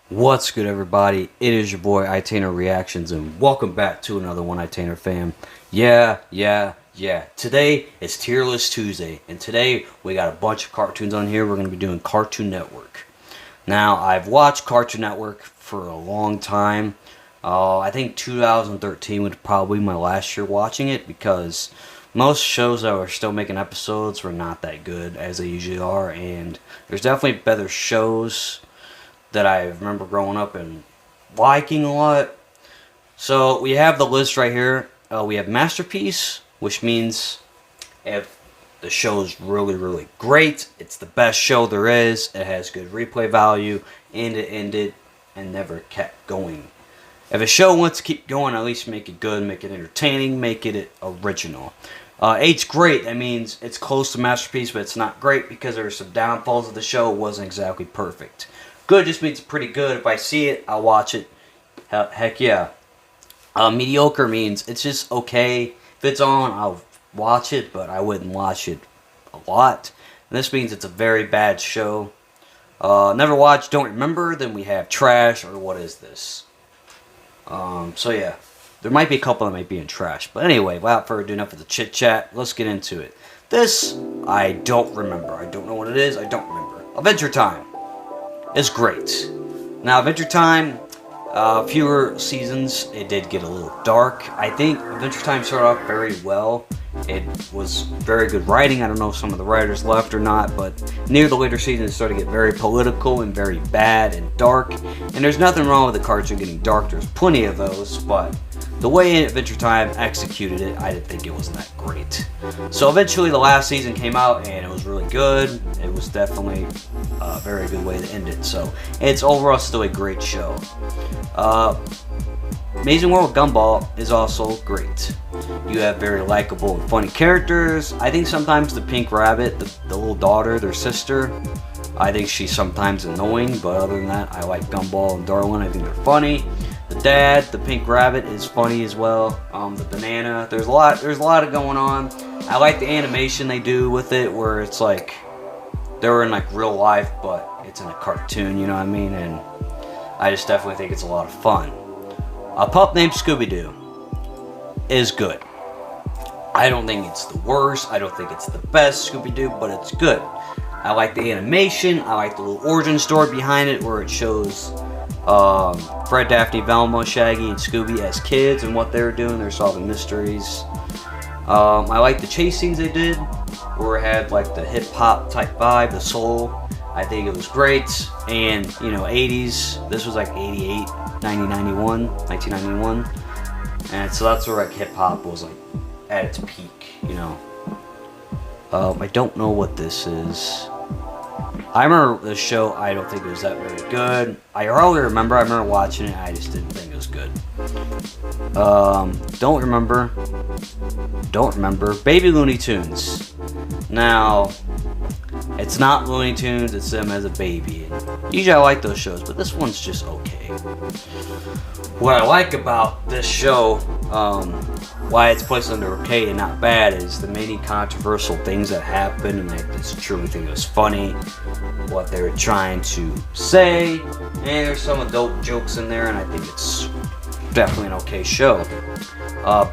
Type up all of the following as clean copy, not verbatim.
What's good, everybody? It is your boy Itainer Reactions, and welcome back to another one, Itainer fam. Yeah. Today is Tierlist Tuesday, and today we got a bunch of cartoons on here. We're going to be doing Cartoon Network. Now, I've watched Cartoon Network for a long time. I think 2013 was probably my last year watching it because most shows that were still making episodes were not that good as they usually are, and there's definitely better shows that I remember growing up and liking a lot. So we have the list right here. We have Masterpiece, which means if the show is really great, it's the best show there is, it has good replay value, and it ended and never kept going. If a show wants to keep going, at least make it good, make it entertaining, make it original. 8's great. That means it's close to Masterpiece, but it's not great because there are some downfalls of the show. It wasn't exactly perfect. Good just means pretty good. If I see it, I'll watch it. Heck yeah. Mediocre means it's just okay. If it's on, I'll watch it, but I wouldn't watch it a lot. And this means it's a very bad show. Never watched, don't remember. Then we have trash, or what is this? So yeah. There might be a couple that might be in trash. But anyway, without further ado, enough of the chit chat. Let's get into it. This, I don't remember. I don't know what it is. I don't remember. Adventure Time. It's great. Now, Adventure Time, fewer seasons, it did get a little dark. I think Adventure Time started off very well. It was very good writing. I don't know if some of the writers left or not, but near the later seasons it started to get very political and very bad and dark. And there's nothing wrong with the cartoon getting dark. There's plenty of those, but the way Adventure Time executed it, I didn't think it was that great. So eventually the last season came out and it was really good. It was definitely a very good way to end it. So it's overall still a great show. Amazing World of Gumball is also great. You have very likable and funny characters. I think sometimes the Pink Rabbit, the little daughter, their sister, I think she's sometimes annoying, but other than that, I like Gumball and Darwin. I think they're funny. The dad, the Pink Rabbit, is funny as well. The banana, there's a lot of going on. I like the animation they do with it, where it's like they're in like real life, but it's in a cartoon. You know what I mean? And I just definitely think it's a lot of fun. A pup named Scooby-Doo is good. I don't think it's the worst. I don't think it's the best Scooby-Doo, but it's good. I like the animation. I like the little origin story behind it, where it shows Fred, Daphne, Velma, Shaggy, and Scooby as kids and what they were doing. They're solving mysteries. I like the chase scenes they did, where it had like the hip-hop type vibe, the soul. I think it was great. And, you know, 80s. This was like 88, 1991. And so that's where like hip-hop was like at its peak, you know. I don't know what this is. I remember the show, I don't think it was that very good. I remember watching it, I just didn't think it was good. Don't remember. Baby Looney Tunes. Now, it's not Looney Tunes, it's them as a baby. Usually I like those shows, but this one's just okay. What I like about this show, why it's placed under okay and not bad, is the many controversial things that happen, and I just truly think it was funny what they were trying to say, and there's some adult jokes in there, and I think it's definitely an okay show.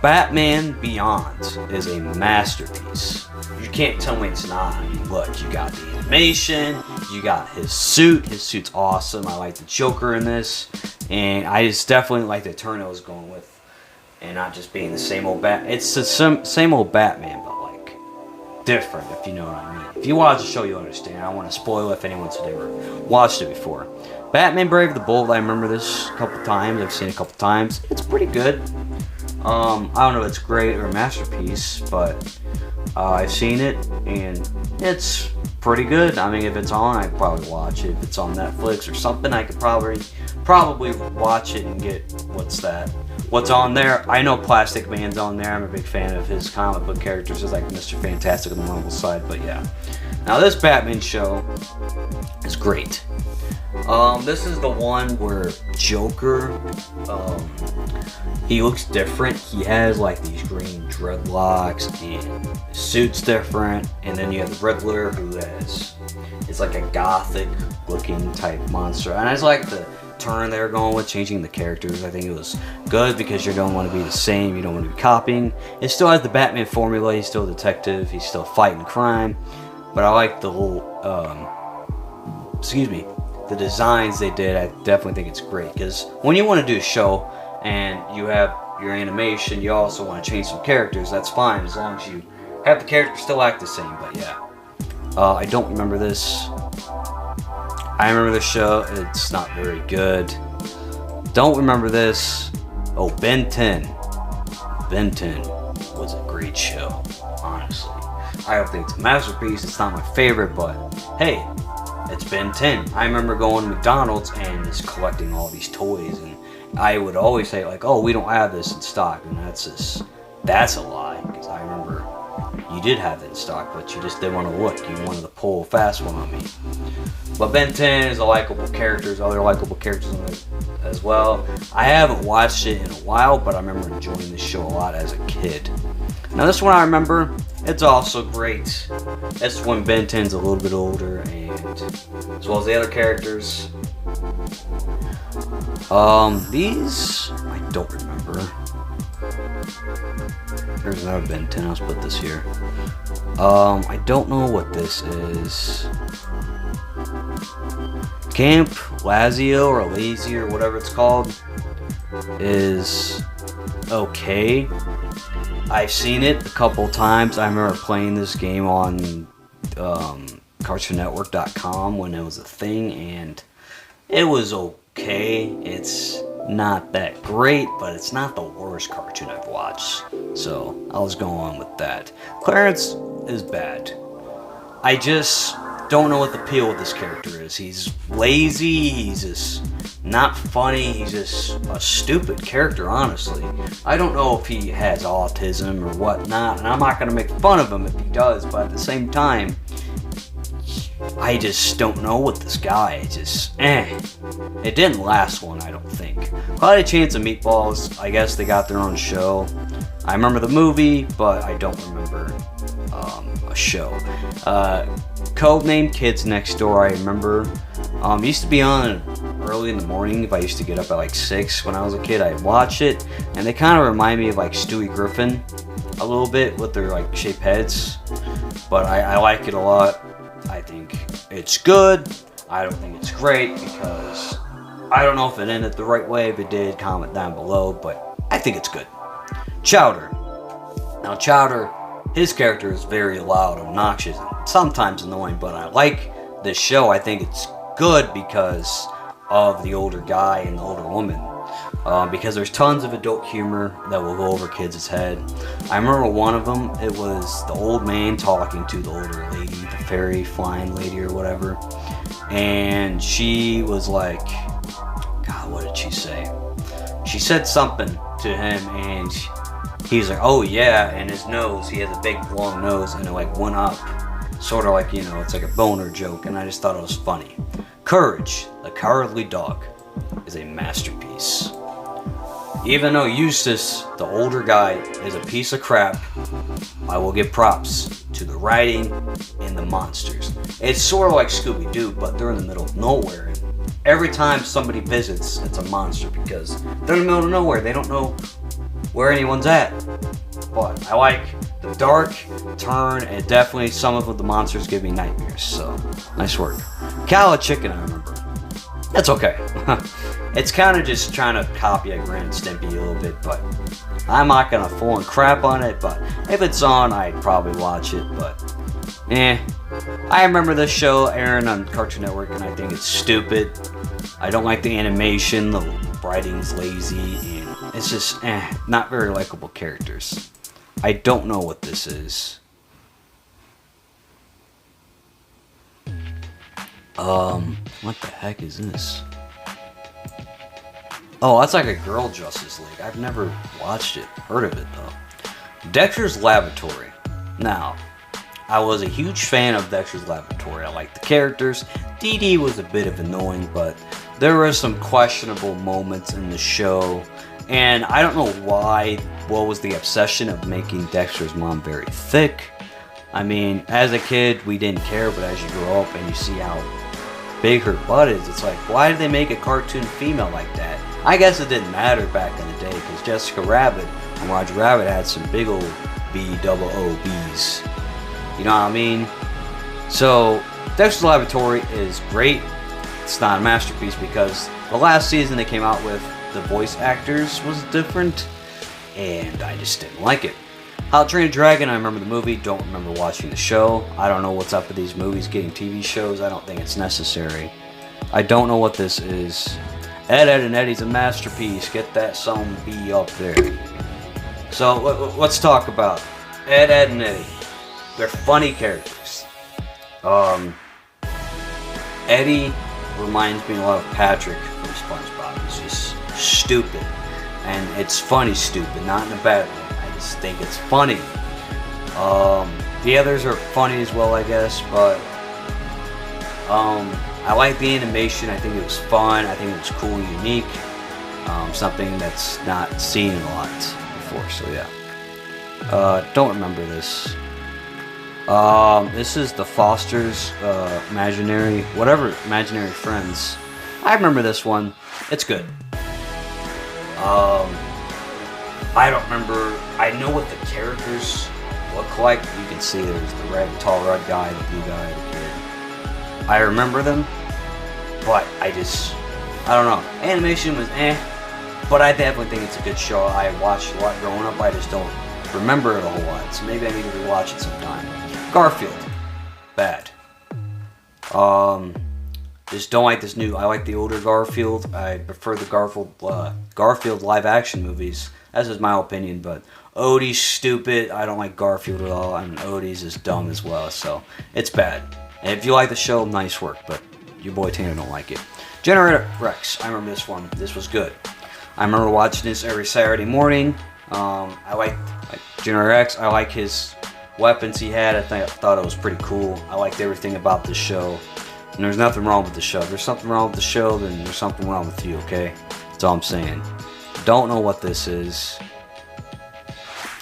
Batman Beyond is a masterpiece. You can't tell me it's not. I mean, look, you got the animation, you got his suit. His suit's awesome. I like the Joker in this, and I just definitely like the turn I was going with, and not just being the same old It's the same old Batman, but like different, if you know what I mean. If you watch the show, you'll understand. I don't want to spoil it if anyone's ever watched it before. Batman Brave the Bold, I remember this a couple times. I've seen it a couple times. It's pretty good. I don't know if it's great or a masterpiece, but I've seen it, and it's pretty good. I mean, if it's on, I'd probably watch it. If it's on Netflix or something, I could probably watch it and get what's on there. I know Plastic Man's on there. I'm a big fan of his comic book characters. It's like Mr. Fantastic on the Marvel side, but yeah. Now this Batman show is great. This is the one where Joker, he looks different. He has like these green dreadlocks, and his suit's different. And then you have the Riddler, who is like a gothic looking type monster. And I just like the turn they were going with, changing the characters. I think it was good because you don't want to be the same, you don't want to be copying. It still has the Batman formula. He's still a detective, he's still fighting crime, but I like the whole the designs they did. I definitely think it's great, because when you want to do a show and you have your animation, you also want to change some characters. That's fine as long as you have the characters still act the same. But yeah, I don't remember this. I remember the show. It's not very good. Don't remember this. Oh, Ben 10. Ben 10 was a great show, honestly. I don't think it's a masterpiece. It's not my favorite, but hey, it's Ben 10. I remember going to McDonald's and just collecting all these toys, and I would always say like, oh, we don't have this in stock, and that's a lie, because I remember you did have it in stock, but you just didn't want to look. You wanted to pull a fast one on me. But Ben 10 is a likable character. There's other likable characters in it as well. I haven't watched it in a while, but I remember enjoying this show a lot as a kid. Now this one I remember, it's also great. That's when Ben 10's a little bit older, and as well as the other characters. These I don't remember. There's another Ben 10. Let's put this here. I don't know what this is. Camp Lazio or Lazy or whatever it's called is okay. I've seen it a couple times. I remember playing this game on CartoonNetwork.com when it was a thing, and it was okay. It's not that great, but it's not the worst cartoon I've watched. So I'll just go on with that. Clarence is bad. I just don't know what the appeal with this character is. He's lazy, he's just not funny, he's just a stupid character, honestly. I don't know if he has autism or whatnot, and I'm not going to make fun of him if he does, but at the same time, I just don't know with this guy. It just, It didn't last long, I don't think. Probably a Chance of Meatballs, I guess they got their own show. I remember the movie, but I don't remember a show. Codename Kids Next Door, I remember. Used to be on early in the morning. If I used to get up at like 6 when I was a kid, I'd watch it, and they kind of remind me of like Stewie Griffin a little bit with their like shaped heads, but I like it a lot. I think it's good. I don't think it's great, because I don't know if it ended the right way. If it did, comment down below, but I think it's good. Chowder. Now Chowder, his character is very loud, obnoxious, and sometimes annoying, but I like this show. I think it's good because of the older guy and the older woman. Because there's tons of adult humor that will go over kids' head. I remember one of them, it was the old man talking to the older lady, the fairy flying lady or whatever, and she was like, God, what did she say? She said something to him, and he's like, oh yeah, and his nose, he has a big long nose, and it like went up, sort of like, you know, it's like a boner joke, and I just thought it was funny. Courage, the Cowardly Dog, is a masterpiece. Even though Eustace, the older guy, is a piece of crap, I will give props to the writing and the monsters. It's sort of like Scooby-Doo, but they're in the middle of nowhere. And every time somebody visits, it's a monster, because they're in the middle of nowhere. They don't know where anyone's at. But I like the dark turn, and definitely some of the monsters give me nightmares. So, nice work. Cow Chicken, I remember. That's okay. It's kind of just trying to copy a Grand Stimpy a little bit, but I'm not gonna full and crap on it. But if it's on, I'd probably watch it. But I remember this show airing on Cartoon Network, and I think it's stupid. I don't like the animation. The writing's lazy, and it's just not very likable characters. I don't know what this is. What the heck is this? Oh, that's like a Girl Justice League. I've never watched it, heard of it though. Dexter's Laboratory. Now, I was a huge fan of Dexter's Laboratory. I liked the characters. Dee Dee was a bit of annoying, but there were some questionable moments in the show. And I don't know why, what was the obsession of making Dexter's mom very thick? I mean, as a kid, we didn't care, but as you grow up and you see how big her butt is. It's like, why did they make a cartoon female like that? I guess it didn't matter back in the day because Jessica Rabbit and Roger Rabbit had some big old B-double-O-B's. You know what I mean? So, Dexter's Laboratory is great. It's not a masterpiece because the last season they came out with, the voice actors was different, and I just didn't like it. How to Train a Dragon, I remember the movie, don't remember watching the show. I don't know what's up with these movies getting TV shows. I don't think it's necessary. I don't know what this is. Ed, Edd n Eddy's a masterpiece. Get that song B up there. So let's talk about Ed, Edd n Eddy. They're funny characters. Eddie reminds me a lot of Patrick from SpongeBob. He's just stupid. And it's funny stupid, not in a bad way. I just think it's funny. The others are funny as well, I guess, but I like the animation. I think it was fun. I think it was cool and unique. Something that's not seen a lot before, so yeah. Don't remember this. This is the Foster's imaginary friends. I remember this one. It's good. I don't remember. I know what the characters look like. You can see there's the tall red guy, the blue guy, the kid. I remember them, but I don't know. Animation was but I definitely think it's a good show. I watched a lot growing up. I just don't remember it a whole lot, so maybe I need to rewatch it sometime. Garfield, bad. Just don't like this new. I like the older Garfield. I prefer the Garfield live action movies. That's just my opinion, but Odie's stupid. I don't like Garfield at all. I mean, Odie's is dumb as well, so it's bad. And if you like the show, nice work, but your boy Tanner don't like it. Generator Rex, I remember this one. This was good. I remember watching this every Saturday morning. I like Generator Rex. I like his weapons he had. I thought it was pretty cool. I liked everything about this show. And there's nothing wrong with the show. If there's something wrong with the show, then there's something wrong with you, okay? That's all I'm saying. Don't know what this is.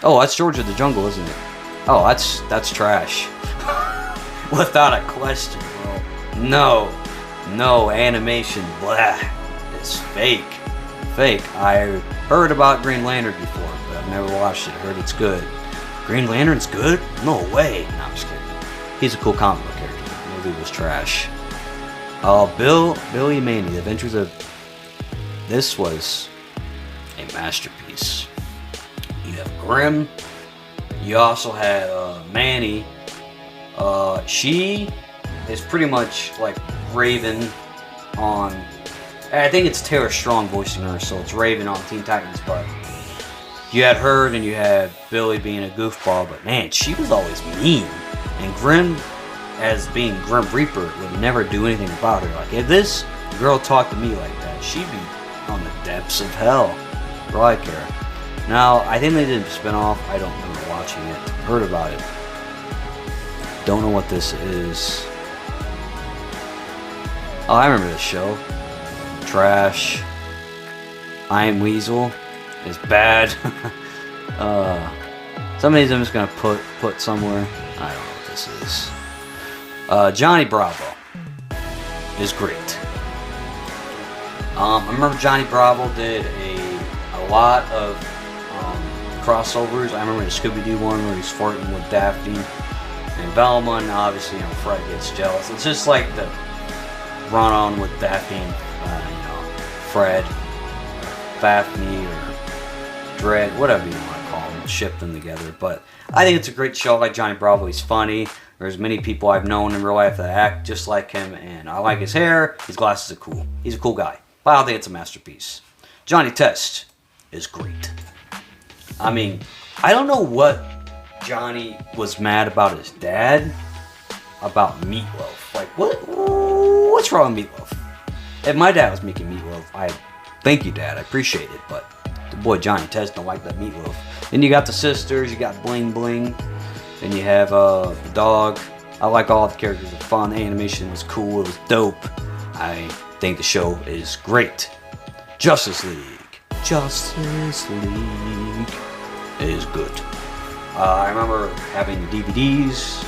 Oh, that's George of the Jungle, isn't it? Oh, that's trash. Without a question, bro. No, animation, blah. It's fake. I heard about Green Lantern before, but I've never watched it. I heard it's good. Green Lantern's good? No way. No, I'm just kidding. He's a cool comic book character. The movie was trash. Billy Mandy, The Adventures of... This was a masterpiece. You have Grimm. You also had Manny. She is pretty much like Raven on... I think it's Tara Strong voicing her, so it's Raven on Teen Titans, but you had her, and you had Billy being a goofball, but man, she was always mean. And Grimm, as being Grim Reaper, would never do anything about her. Like, if this girl talked to me like that, she'd be on the depths of hell for all I care. Now, I think they did a spin-off. I don't remember watching it. Heard about it. Don't know what this is. Oh, I remember this show. Trash. I Am Weasel is bad. Some of these I'm just gonna put somewhere. I don't know what this is. Johnny Bravo is great. I remember Johnny Bravo did a lot of crossovers. I remember the Scooby-Doo one where he's flirting with Daphne and Velma, and obviously, Fred gets jealous. It's just like the run-on with Daphne and Fred, Daphne, or Dread, whatever you want to call them, ship them together. But I think it's a great show. I like Johnny Bravo. He's funny. There's many people I've known in real life that act just like him, and I like his hair. His glasses are cool. He's a cool guy. But I don't think it's a masterpiece. Johnny Test is great. I mean, I don't know what Johnny was mad about his dad about Meatloaf. Like, what's wrong with Meatloaf? If my dad was making Meatloaf, I thank you, Dad. I appreciate it, but the boy Johnny Test don't like that Meatloaf. Then you got the sisters. You got Bling Bling. Then you have the dog. I like all the characters. The fun. The animation was cool. It was dope. I think the show is great. Justice League. Justice League is good. I remember having the DVDs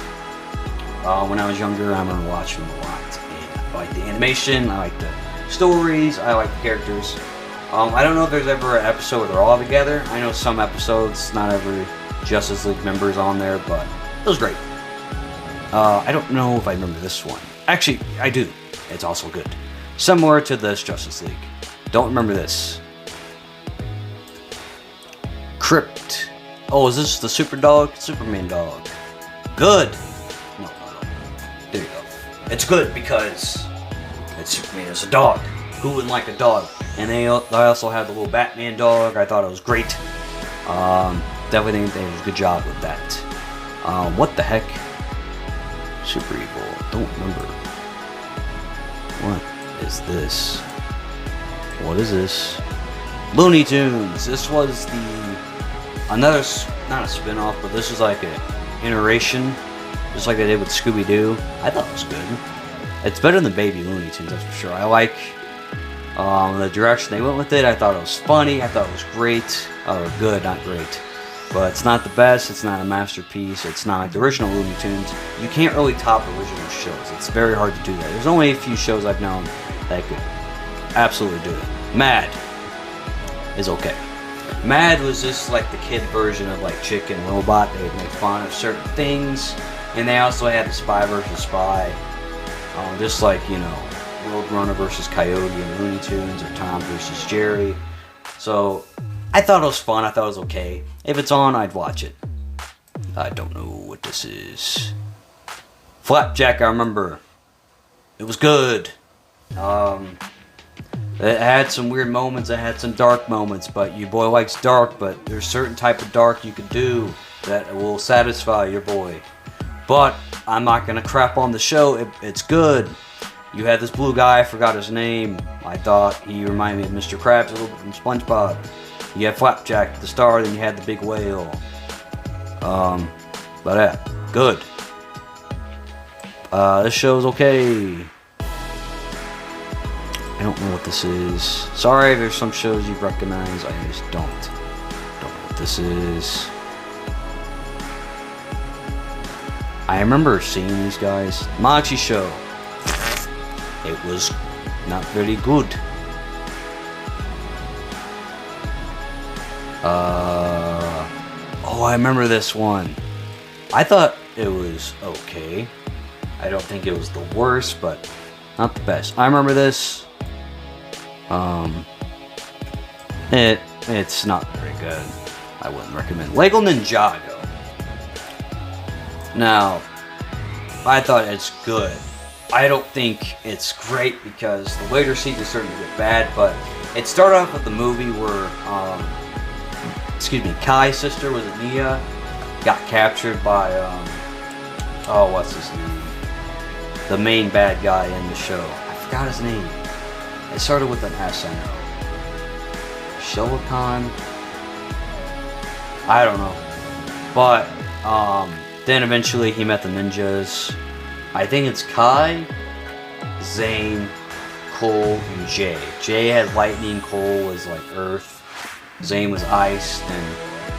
when I was younger. I remember watching them a lot. And I like the animation, I like the stories, I like the characters. I don't know if there's ever an episode where they're all together. I know some episodes, not every Justice League member is on there, but it was great. I don't know if I remember this one. Actually, I do. It's also good. Similar to this Justice League. Don't remember this. Crypt. Oh, is this the Superman dog? Good. No. There you go. It's good because Superman is a dog. Who wouldn't like a dog? And they also had the little Batman dog. I thought it was great. Definitely think they did a good job with that. What the heck? Super Evil. Don't remember. What is this? What is this? Looney Tunes. This was another, not a spin-off, but this was like an iteration, just like they did with Scooby-Doo. I thought it was good. It's better than Baby Looney Tunes, that's for sure. I like the direction they went with it. I thought it was funny. I thought it was great. Or good, not great. But it's not the best. It's not a masterpiece. It's not like the original Looney Tunes. You can't really top original shows. It's very hard to do that. There's only a few shows I've known that could absolutely do it. Mad is okay. Mad was just like the kid version of like Chick and Robot. They would make fun of certain things. And they also had the Spy versus Spy. Just like, you know, Roadrunner versus Coyote and Looney Tunes, or Tom versus Jerry. So I thought it was fun. I thought it was okay. If it's on, I'd watch it. I don't know what this is. Flapjack, I remember. It was good. It had some weird moments. It had some dark moments. But your boy likes dark. But there's certain type of dark you can do that will satisfy your boy. But I'm not going to crap on the show. It's good. You had this blue guy, I forgot his name. I thought he reminded me of Mr. Krabs a little bit from SpongeBob. You had Flapjack, the star, then you had the big whale. But yeah, good. This show's okay. I don't know what this is. Sorry if there's some shows you recognize. I just don't know what this is. I remember seeing these guys. Moxie Show. It was not very good. Oh, I remember this one. I thought it was okay. I don't think it was the worst, but not the best. I remember this. It's not very good. I wouldn't recommend Lego Ninjago. Now, I thought it's good. I don't think it's great because the later seasons started to get bad, but it started off with the movie where, Kai's sister, was it Nia, got captured by, what's his name? The main bad guy in the show. I forgot his name. It started with an S, I know. Showakan? I don't know. But, then eventually he met the ninjas. I think it's Kai, Zane, Cole, and Jay. Jay had lightning, Cole was like earth, Zane was ice, and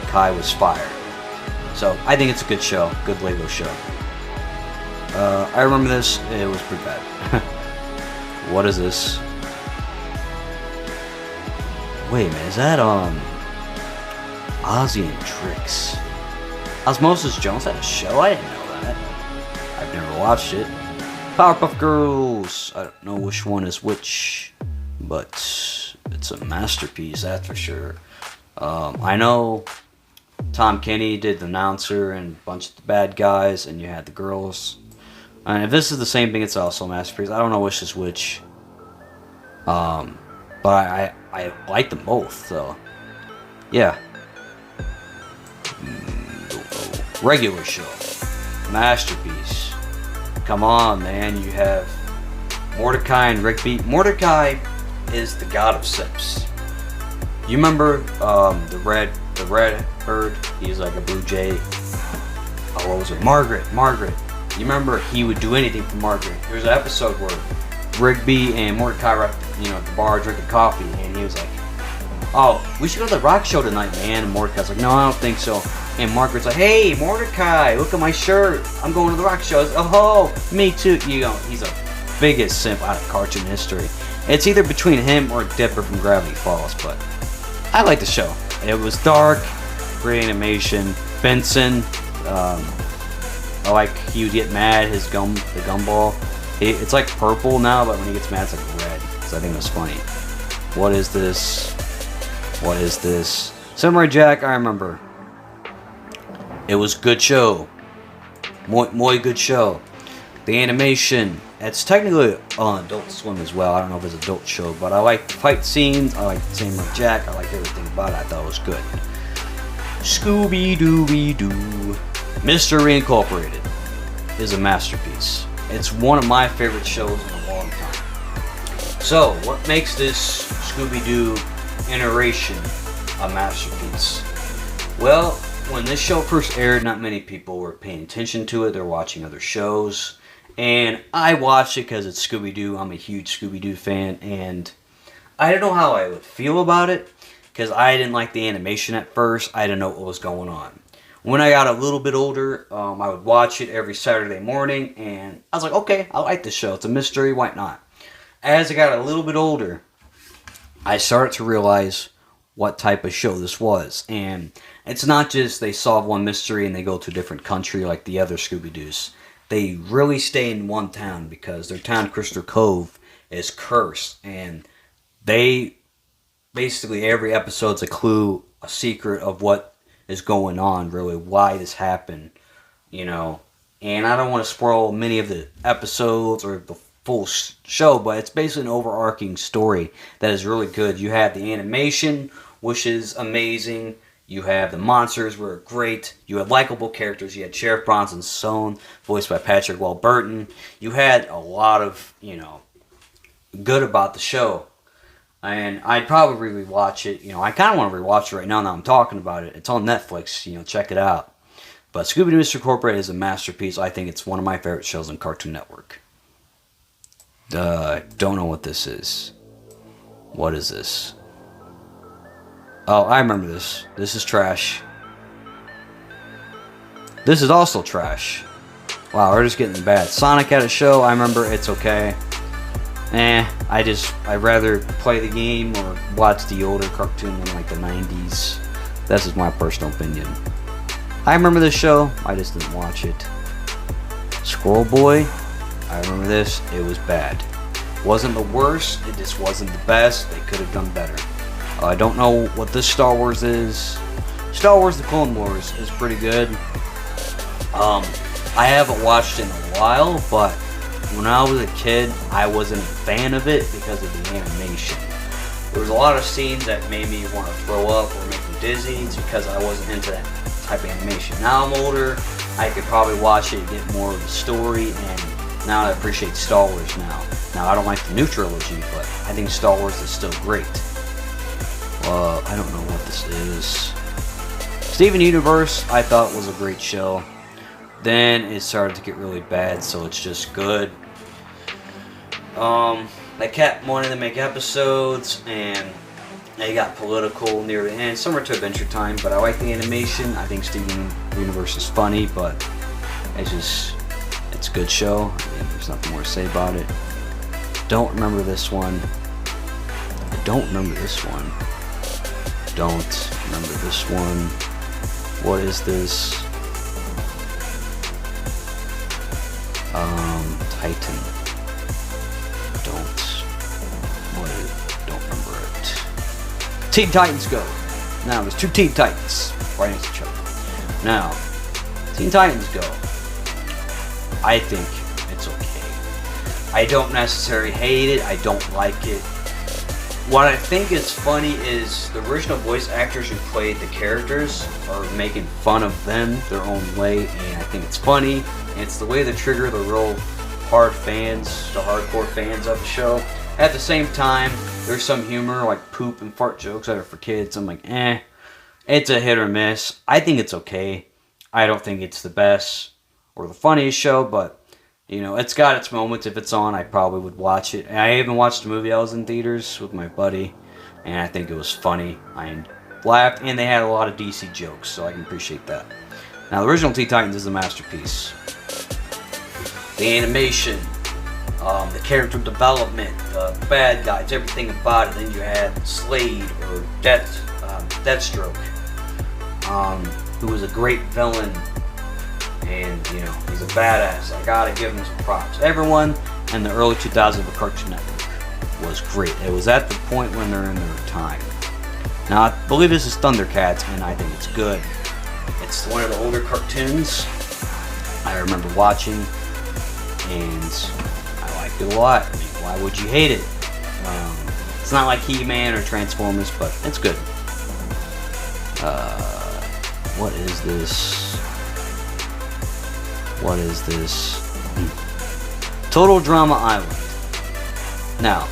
Kai was fire. So I think it's a good show, good Lego show. I remember this, it was pretty bad. What is this? Wait a minute, is that Ozzy and Trix? Osmosis Jones had a show? I didn't know that. I've never watched it. Powerpuff Girls. I don't know which one is which, but it's a masterpiece, that's for sure. I know Tom Kenny did the announcer and a bunch of the bad guys, and you had the girls. And if this is the same thing, it's also a masterpiece. I don't know which is which. But I like them both, so yeah. Regular show. Masterpiece. Come on, man. You have Mordecai and Rigby. Mordecai is the god of sips. You remember the red bird? He's like a blue jay. Oh, what was it? Margaret. You remember he would do anything for Margaret. There's an episode where Rigby and Mordecai were at the bar drinking coffee, and he was like, "Oh, we should go to the rock show tonight, man." And Mordecai's like, "No, I don't think so." And Margaret's like, "Hey, Mordecai, look at my shirt. I'm going to the rock show." Oh, me too. He's like, biggest simp out of cartoon history. It's either between him or Dipper from Gravity Falls, but I like the show. It was dark, great animation. Benson, I like he would get mad. The gumball, it's like purple now, but when he gets mad, it's like red. So I think it was funny. What is this? What is this? Samurai Jack, I remember. It was good show. Muy good show. The animation, it's technically on Adult Swim as well. I don't know if it's an adult show, but I like the fight scenes. I like Samurai Jack. I like everything about it. I thought it was good. Scooby-Dooby-Doo. Mystery Incorporated is a masterpiece. It's one of my favorite shows in a long time. So, what makes this Scooby-Doo iteration a masterpiece? Well, when this show first aired, not many people were paying attention to it. They're watching other shows. And I watched it because it's Scooby-Doo. I'm a huge Scooby-Doo fan. And I don't know how I would feel about it, because I didn't like the animation at first. I didn't know what was going on. When I got a little bit older, I would watch it every Saturday morning. And I was like, okay, I like this show. It's a mystery. Why not? As I got a little bit older, I started to realize what type of show this was. And it's not just they solve one mystery and they go to a different country like the other Scooby-Doos. They really stay in one town because their town, Crystal Cove, is cursed. And they basically, every episode's a clue, a secret of what is going on, really, why this happened, you know. And I don't want to spoil many of the episodes or the full show, but it's basically an overarching story that is really good. You have the animation, which is amazing. You have the monsters, were great. You had likable characters. You had Sheriff Bronson Sohn, voiced by Patrick Warburton. You had a lot of, you know, good about the show. And I'd probably rewatch it. You know, I kind of want to rewatch it right now I'm talking about it. It's on Netflix. You know, check it out. But Scooby-Doo Mystery Incorporated is a masterpiece. I think it's one of my favorite shows on Cartoon Network. Don't know what this is. What is this? Oh, I remember this. This is trash. This is also trash. Wow, we're just getting bad. Sonic had a show. I remember. It's okay. I'd rather play the game or watch the older cartoon in like the 90s. That's just my personal opinion. I remember this show. I just didn't watch it. Squirrel Boy. I remember this. It was bad. Wasn't the worst. It just wasn't the best. They could have done better. I don't know what this Star Wars is. Star Wars The Clone Wars is pretty good. I haven't watched it in a while, but when I was a kid, I wasn't a fan of it because of the animation. There was a lot of scenes that made me want to throw up or make me dizzy. It's because I wasn't into that type of animation. Now I'm older, I could probably watch it and get more of the story, and now I appreciate Star Wars now. Now, I don't like the new trilogy, but I think Star Wars is still great. I don't know what this is. Steven Universe, I thought was a great show. Then it started to get really bad, so it's just good. They kept wanting to make episodes, and they got political near the end. Similar to Adventure Time, but I like the animation. I think Steven Universe is funny, but it's a good show. I mean, there's nothing more to say about it. Don't remember this one. I don't remember this one. Don't remember this one. What is this? Titan. Don't remember it. Teen Titans Go. Now, there's two Teen Titans right next to each other. Now, Teen Titans Go. I think it's okay. I don't necessarily hate it. I don't like it. What I think is funny is the original voice actors who played the characters are making fun of them their own way, and I think it's funny. And it's the way they trigger the real hardcore fans of the show. At the same time, there's some humor like poop and fart jokes that are for kids. I'm like, it's a hit or miss. I think it's okay. I don't think it's the best or the funniest show, but you know, it's got its moments. If it's on, I probably would watch it. And I even watched a movie I was in theaters with my buddy, and I think it was funny. I laughed, and they had a lot of DC jokes, so I can appreciate that. Now, the original Teen Titans is a masterpiece. The animation, The character development, the bad guys, everything about it. Then you had Slade or Deathstroke, who was a great villain, and you know he's a badass. I gotta give him some props. Everyone in the early 2000s of Cartoon Network was great. It was at the point when they're in their time. Now I believe this is Thundercats, and I think it's good. It's one of the older cartoons I remember watching, and I liked it a lot. I mean, why would you hate it? It's not like He-Man or Transformers, but it's good. What is this? What is this? Total Drama Island. Now,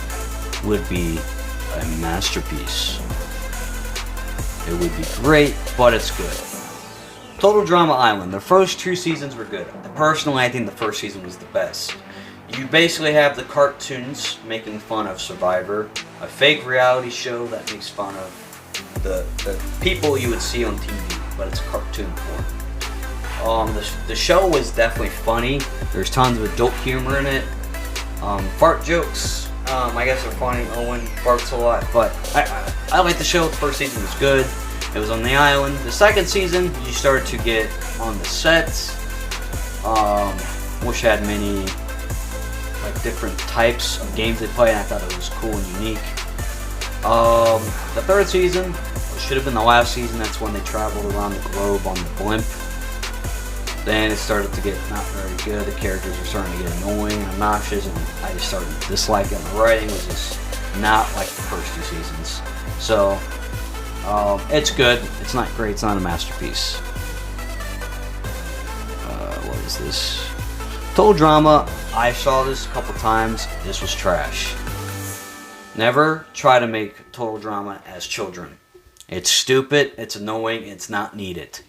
would be a masterpiece. It would be great, but it's good. Total Drama Island. The first 2 seasons were good. Personally, I think the first season was the best. You basically have the cartoons making fun of Survivor, a fake reality show that makes fun of the people you would see on TV, but it's a cartoon form. The show was definitely funny. There's tons of adult humor in it. Fart jokes, I guess are funny. Owen farts a lot, but I like the show. The first season was good. It was on the island. The second season, you started to get on the sets, which had many like different types of games they play, and I thought it was cool and unique. The third season, which should have been the last season, that's when they traveled around the globe on the blimp. Then it started to get not very good. The characters were starting to get annoying and obnoxious, and I just started to dislike it. The writing was just not like the first 2 seasons. So, it's good. It's not great. It's not a masterpiece. What is this? Total Drama. I saw this a couple times. This was trash. Never try to make Total Drama as children. It's stupid. It's annoying. It's not needed.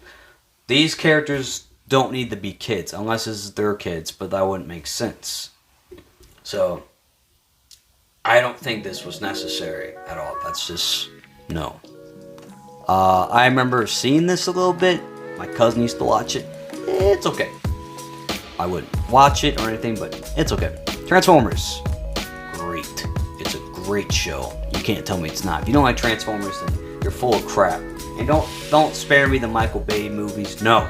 These characters don't need to be kids unless it's their kids, but that wouldn't make sense. So I don't think this was necessary at all. That's just no. I remember seeing this a little bit. My cousin used to watch it. It's okay. I wouldn't watch it or anything, but it's okay. Transformers, great. It's a great show. You can't tell me it's not. If you don't like Transformers, then you're full of crap. And don't spare me the Michael Bay movies. No.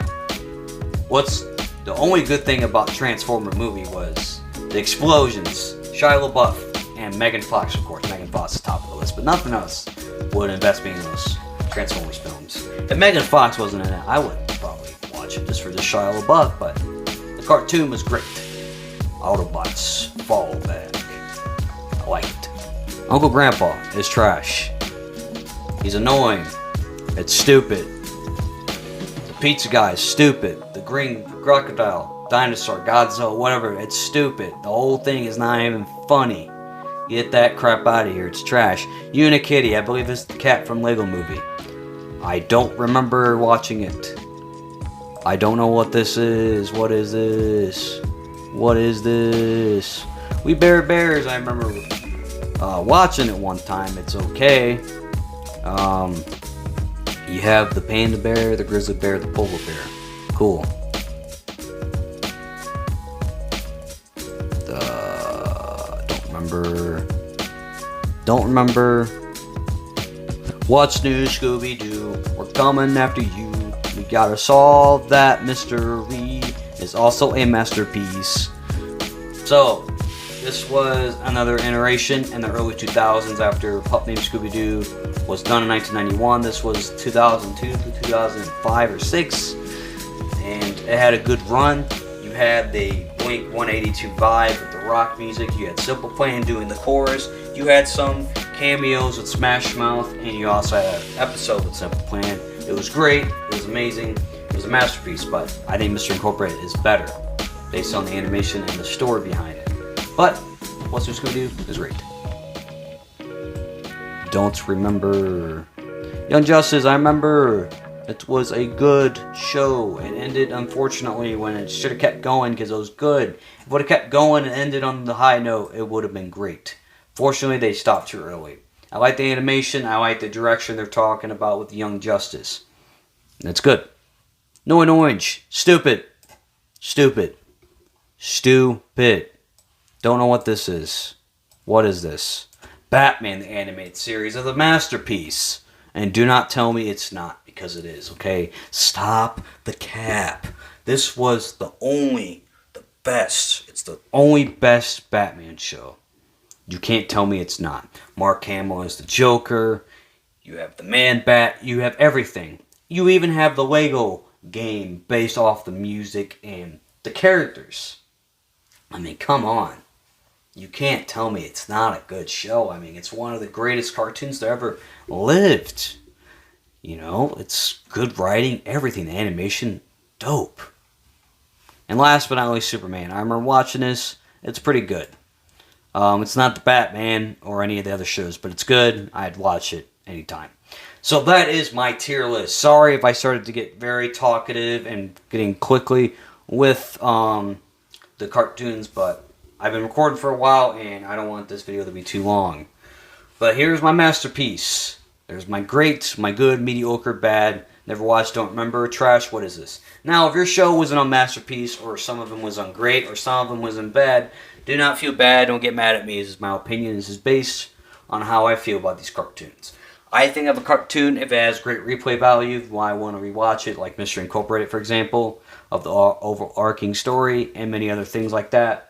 What's the only good thing about Transformer movie was the explosions, Shia LaBeouf, and Megan Fox, of course. Megan Fox is top of the list, but nothing else would invest me in those Transformers films. If Megan Fox wasn't in it, I would probably watch it just for the Shia LaBeouf, but the cartoon was great. Autobots fall back. I like it. Uncle Grandpa is trash. He's annoying. It's stupid. The pizza guy is stupid. The green crocodile, dinosaur, Godzilla, whatever, it's stupid. The whole thing is not even funny. Get that crap out of here. It's trash. Unikitty, I believe it's the cat from Lego Movie. I don't remember watching it. I don't know what this is. What is this? What is this? We Bare Bears, I remember watching it one time. It's okay. You have the panda bear, the grizzly bear, the polar bear. Cool. Don't remember. What's new, Scooby-Doo? We're coming after you. We gotta solve that mystery. It's also a masterpiece. So, this was another iteration in the early 2000s after Pup Named Scooby-Doo was done in 1991. This was 2002 to 2005 or 6. And it had a good run. You had the Blink 182 vibe with the rock music. You had Simple Plan doing the chorus. You had some cameos with Smash Mouth, and you also had an episode with Simple Plan. It was great. It was amazing. It was a masterpiece, but I think Mr. Incorporated is better based on the animation and the story behind it. But What's New Scooby-Doo is great. Don't remember. Young Justice, I remember. It was a good show. It ended, unfortunately, when it should have kept going because it was good. If it would have kept going and ended on the high note, it would have been great. Fortunately, they stopped too early. I like the animation. I like the direction they're talking about with Young Justice. It's good. No and Orange. Stupid. Stupid. Stupid. Don't know what this is. What is this? Batman the Animated Series is a masterpiece. And do not tell me it's not, because it is, okay? Stop the cap. This was the best. It's the only best Batman show. You can't tell me it's not. Mark Hamill is the Joker. You have the Man-Bat. You have everything. You even have the Lego game based off the music and the characters. I mean, come on. You can't tell me it's not a good show. I mean, it's one of the greatest cartoons that ever lived. You know, it's good writing, everything. The animation, dope. And last but not least, Superman. I remember watching this. It's pretty good. It's not the Batman or any of the other shows, but it's good. I'd watch it anytime. So that is my tier list. Sorry if I started to get very talkative and getting quickly with the cartoons, but I've been recording for a while and I don't want this video to be too long. But here's my masterpiece. There's my great, my good, mediocre, bad, never watched, don't remember, trash. What is this? Now, if your show wasn't on masterpiece, or some of them was on great, or some of them was on bad, do not feel bad. Don't get mad at me. This is my opinion. This is based on how I feel about these cartoons. I think of a cartoon, if it has great replay value, why I want to rewatch it, like Mr. Incorporated, for example, of the overarching story, and many other things like that.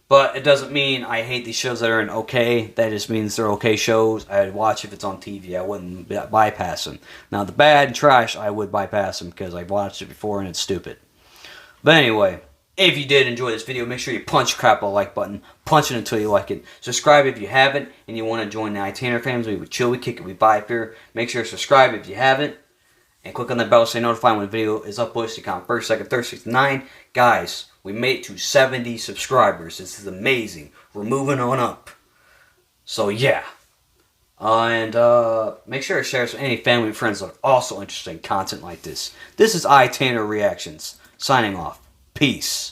But it doesn't mean I hate these shows that are in okay. That just means they're okay shows. I'd watch if it's on TV. I wouldn't bypass them. Now, the bad and trash, I would bypass them because I've watched it before and it's stupid. But anyway, if you did enjoy this video, make sure you punch crap a like button. Punch it until you like it. Subscribe if you haven't and you want to join the iTainer family. We chill, we kick it, we vibe here. Make sure to subscribe if you haven't. And click on that bell to stay notified when the video is uploaded. You count first, second, third, 69. Guys, we made it to 70 subscribers. This is amazing. We're moving on up. So yeah. And make sure to share this with any family and friends that are also interested in content like this. This is iTainer Reactions. Signing off. Peace.